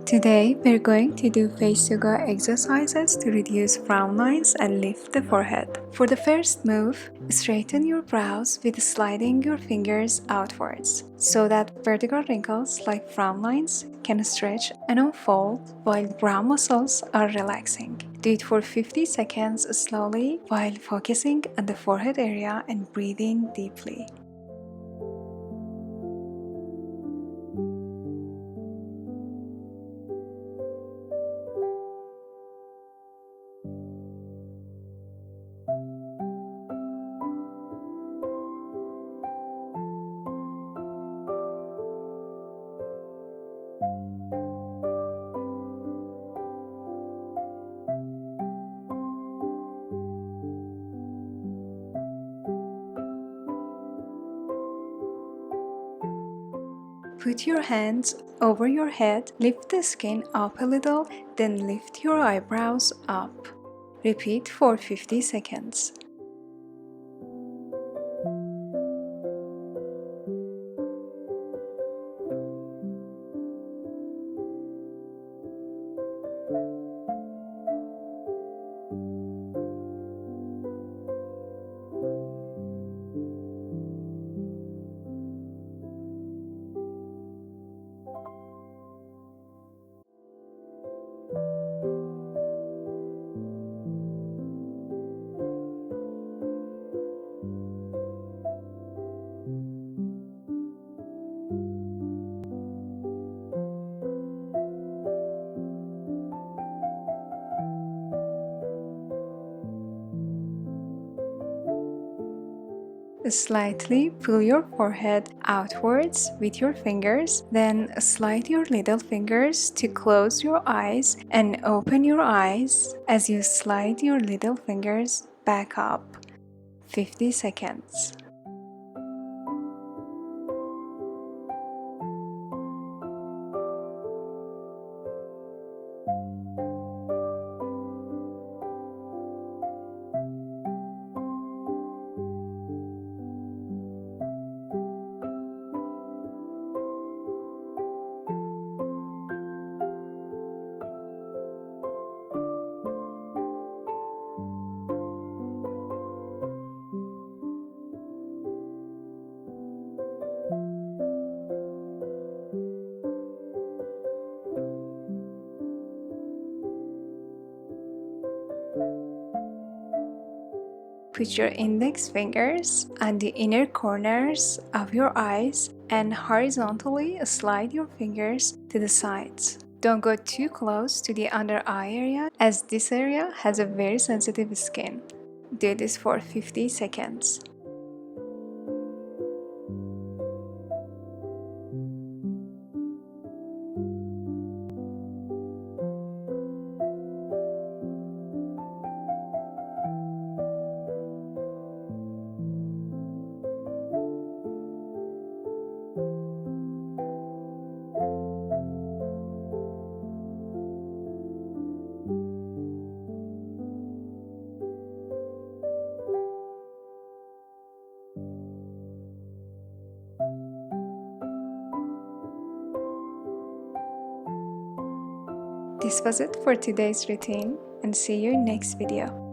Today, we're going to do face-yoga exercises to reduce frown lines and lift the forehead. For the first move, straighten your brows with sliding your fingers outwards, so that vertical wrinkles like frown lines can stretch and unfold while brow muscles are relaxing. Do it for 50 seconds slowly while focusing on the forehead area and breathing deeply. Put your hands over your head, lift the skin up a little, then lift your eyebrows up. Repeat for 50 seconds. Slightly pull your forehead outwards with your fingers, then slide your little fingers to close your eyes and open your eyes as you slide your little fingers back up. 50 seconds. Put your index fingers on the inner corners of your eyes and horizontally slide your fingers to the sides. Don't go too close to the under eye area, as this area has a very sensitive skin. Do this for 50 seconds. This was it for today's routine, and see you in next video.